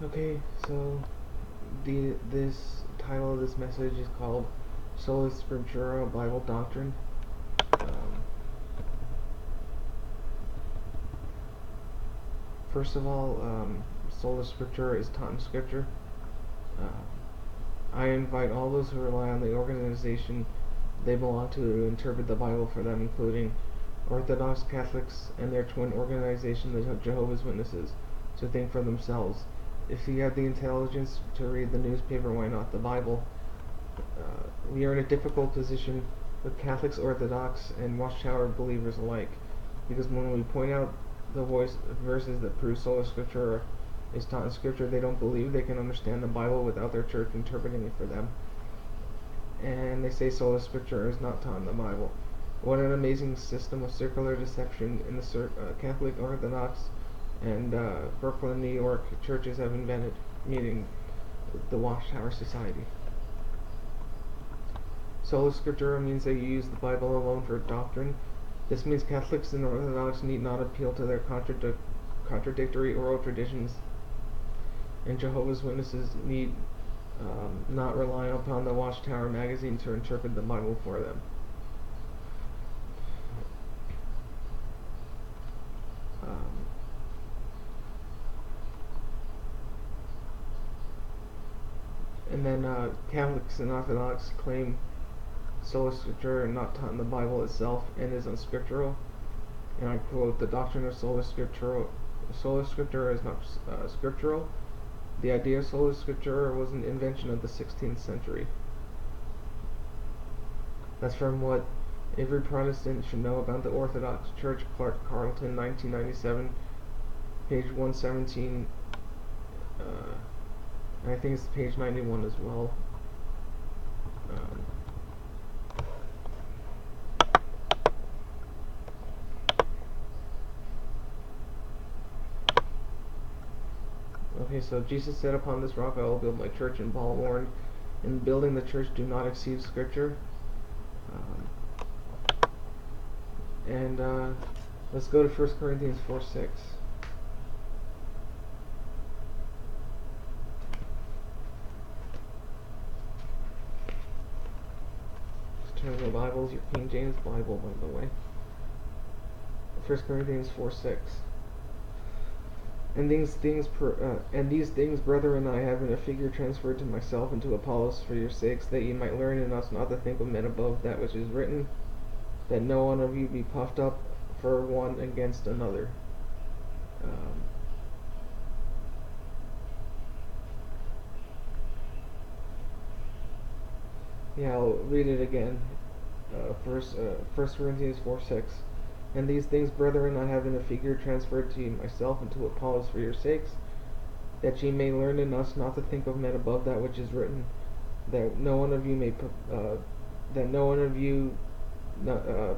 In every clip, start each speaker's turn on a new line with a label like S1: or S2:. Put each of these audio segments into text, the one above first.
S1: Okay, so this title of this message is called Sola Scriptura, Bible Doctrine. Um, First of all, Sola Scriptura is taught in Scripture. I invite all those who rely on the organization they belong to interpret the Bible for them, including Orthodox Catholics and their twin organization, the Jehovah's Witnesses, to think for themselves. If you have the intelligence to read the newspaper, why not the Bible? We are in a difficult position with Catholics, Orthodox, and Watchtower believers alike, because when we point out the verses that prove Sola Scriptura is taught in Scripture, they don't believe they can understand the Bible without their church interpreting it for them. And they say Sola Scriptura is not taught in the Bible. What an amazing system of circular deception in the Catholic, Orthodox, and Brooklyn, New York churches have invented, meaning the Watchtower Society. Sola Scriptura means that you use the Bible alone for doctrine. This means Catholics and Orthodox need not appeal to their contradictory oral traditions, and Jehovah's Witnesses need not rely upon the Watchtower magazine to interpret the Bible for them. And then Catholics and Orthodox claim Sola Scriptura not taught in the Bible itself and is unscriptural. And I quote, "The doctrine of Sola Scriptura is not scriptural. The idea of Sola Scriptura was an invention of the 16th century." That's from what every Protestant should know about the Orthodox Church, Clark Carlton, 1997, page 117. I think it's page 91 as well. Okay, so Jesus said, "Upon this rock I will build my church," and Paul warned, "In building the church, do not exceed Scripture." Let's go to 1 Corinthians 4:6. Turn your Bibles, your King James Bible, by the way. 1 Corinthians 4:6. And these things, brethren, I have in a figure transferred to myself and to Apollos for your sakes, that ye might learn in us not to think of men above that which is written, that no one of you be puffed up for one against another. I'll read it again. 1 Corinthians 4:6. And these things, brethren, I have in a figure transferred to myself and to Apollos for your sakes, that ye may learn in us not to think of men above that which is written, that no one of you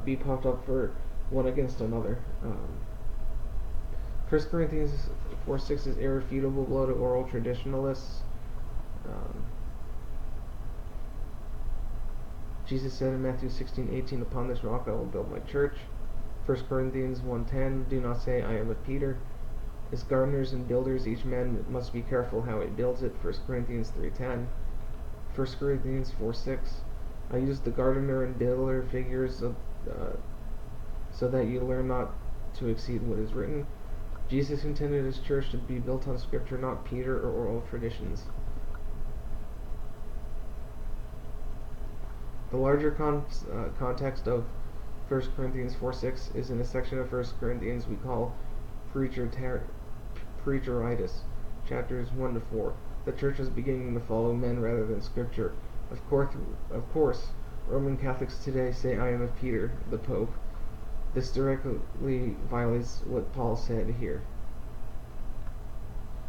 S1: be puffed up for one against another. 1 Corinthians 4:6 is irrefutable blow to oral traditionalists. Jesus said in Matthew 16:18, "Upon this rock I will build my church." 1 Corinthians 1:10, "Do not say, I am of Peter." As gardeners and builders, each man must be careful how he builds it. 1 Corinthians 3:10. 1 Corinthians 4:6, "I use the gardener and builder figures so that you learn not to exceed what is written." Jesus intended his church to be built on Scripture, not Peter or oral traditions. The larger context of 1 Corinthians 4:6 is in a section of 1 Corinthians we call Preacheritis, chapters 1 to 4. The church is beginning to follow men rather than Scripture. Of course, Roman Catholics today say, "I am of Peter, the Pope." This directly violates what Paul said here.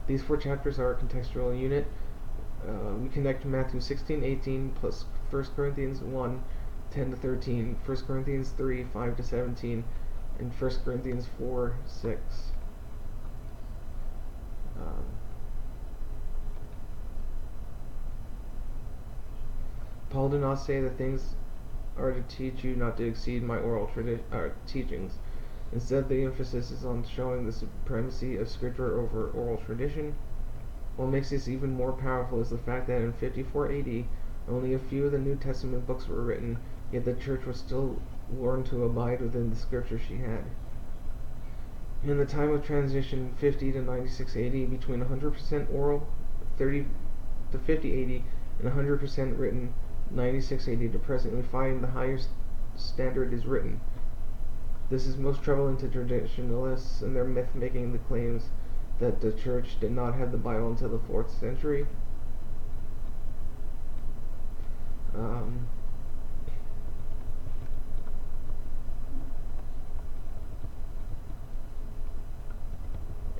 S1: These 4 chapters are a contextual unit. We connect Matthew 16:18 plus 1 Corinthians 1:10 to 13, 1 Corinthians 3:5 to 17, and 1 Corinthians 4:6. Paul did not say that things are to teach you not to exceed my oral teachings. Instead, the emphasis is on showing the supremacy of Scripture over oral tradition. What makes this even more powerful is the fact that in 54 AD, only a few of the New Testament books were written, yet the church was still learned to abide within the scripture she had. In the time of transition 50 to 96 AD, between 100% oral 30 to 50 AD and 100% written 96 AD to present, we find the highest standard is written. This is most troubling to traditionalists and their myth making the claims that the church did not have the Bible until the 4th century.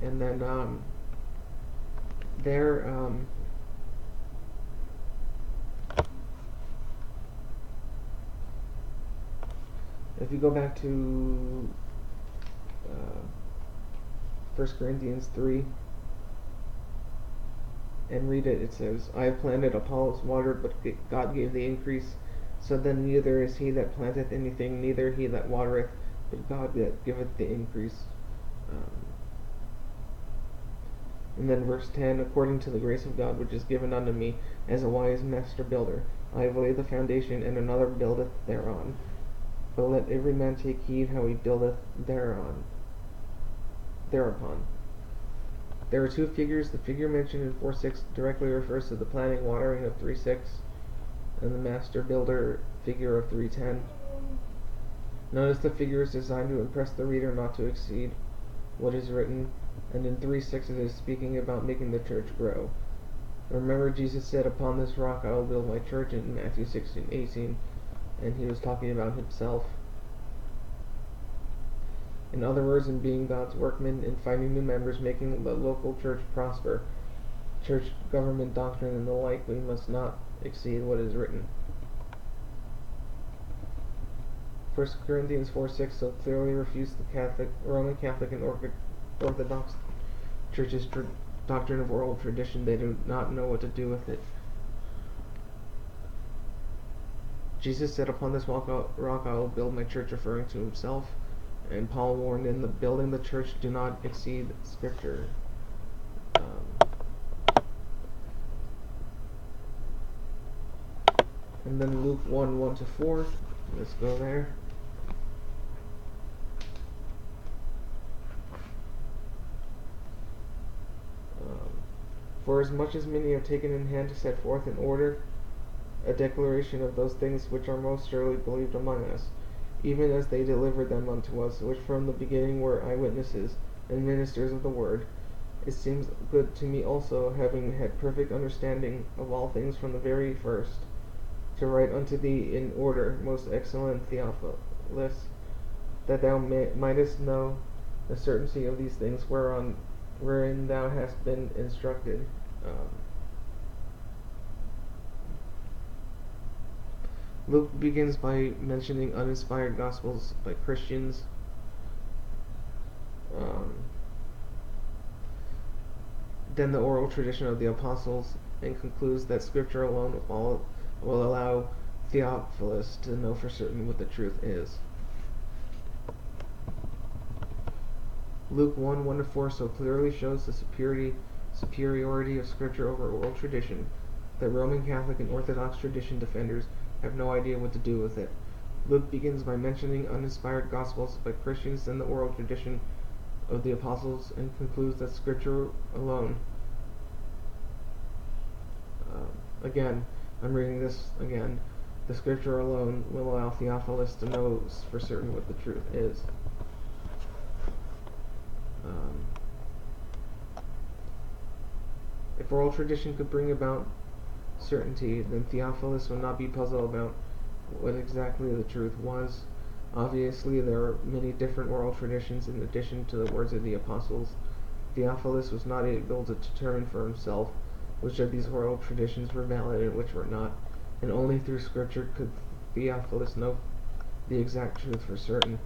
S1: And then if you go back to 1 Corinthians 3 and read it, it says, I have planted, Apollos watered, but God gave the increase. So then neither is he that planteth anything, neither he that watereth, but God that giveth the increase. And then verse 10, according to the grace of God which is given unto me as a wise master builder, I have laid the foundation, and another buildeth thereon. But let every man take heed how he buildeth thereupon. There are two figures. The figure mentioned in 4:6 directly refers to the planting, watering of 3:6, and the master builder figure of 3:10. Notice the figure is designed to impress the reader, not to exceed what is written, and in 3:6 it is speaking about making the church grow. Remember, Jesus said, upon this rock I will build my church in Matthew 16:18, and he was talking about himself. In other words, in being God's workman, in finding new members, making the local church prosper, church government doctrine and the like, we must not exceed what is written. 1 Corinthians 4:6 so clearly refutes the Roman Catholic and Orthodox Church's doctrine of oral tradition. They do not know what to do with it. Jesus said, upon this rock I will build my church, referring to himself. And Paul warned, in the building the church, do not exceed Scripture. And then Luke 1:1-4. Let's go there. For as much as many have taken in hand to set forth in order a declaration of those things which are most surely believed among us, even as they delivered them unto us, which from the beginning were eyewitnesses and ministers of the word, it seems good to me also, having had perfect understanding of all things from the very first, to write unto thee in order, most excellent Theophilus, that thou mightest know the certainty of these things wherein thou hast been instructed. Luke begins by mentioning uninspired gospels by Christians. Then the oral tradition of the apostles, and concludes that Scripture alone will allow Theophilus to know for certain what the truth is. Luke 1:1-4 so clearly shows the superiority of Scripture over oral tradition that Roman Catholic and Orthodox tradition defenders have no idea what to do with it. Luke begins by mentioning uninspired gospels by Christians and the oral tradition of the apostles, and concludes that Scripture alone. Again, I'm reading this again. The Scripture alone will allow Theophilus to know for certain what the truth is. If oral tradition could bring about certainty, then Theophilus would not be puzzled about what exactly the truth was. Obviously, there are many different oral traditions in addition to the words of the apostles. Theophilus was not able to determine for himself which of these oral traditions were valid and which were not, and only through Scripture could Theophilus know the exact truth for certain.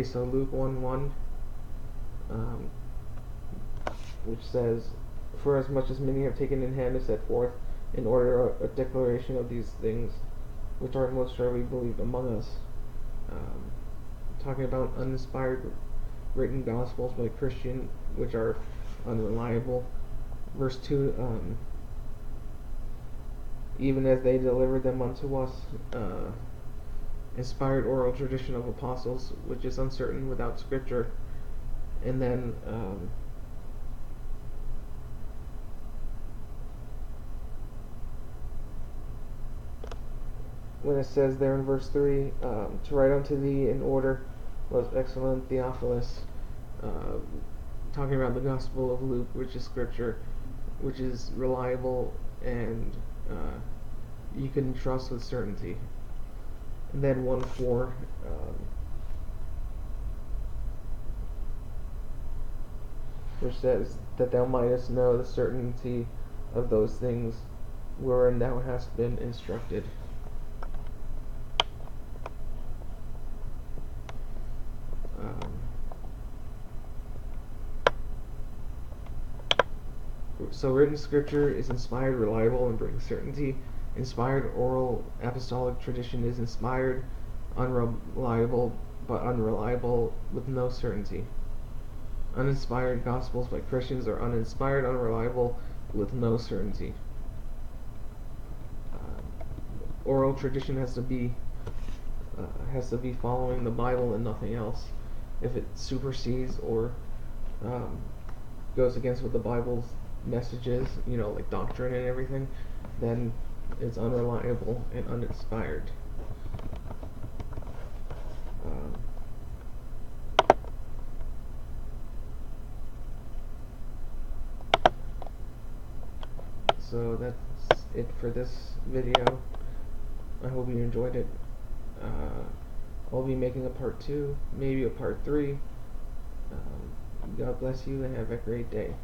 S1: So Luke 1:1, which says, for as much as many have taken in hand to set forth in order a declaration of these things which are most surely believed among us. Talking about uninspired written gospels by Christian, which are unreliable. Verse 2, even as they delivered them unto us, inspired oral tradition of apostles, which is uncertain without scripture. And then when it says there in verse 3, to write unto thee in order, most excellent Theophilus, talking about the Gospel of Luke, which is scripture, which is reliable and you can trust with certainty. And then 1:4, which says that thou mightest know the certainty of those things wherein thou hast been instructed. So written scripture is inspired, reliable, and brings certainty. Inspired oral apostolic tradition is inspired, unreliable, but unreliable with no certainty. Uninspired gospels by Christians are uninspired, unreliable, with no certainty. Oral tradition has to be following the Bible and nothing else. If it supersedes or goes against what the Bible's messages, like doctrine and everything, then it's unreliable and uninspired. So that's it for this video. I hope you enjoyed it. I'll be making a part 2, maybe a part 3. God bless you and have a great day.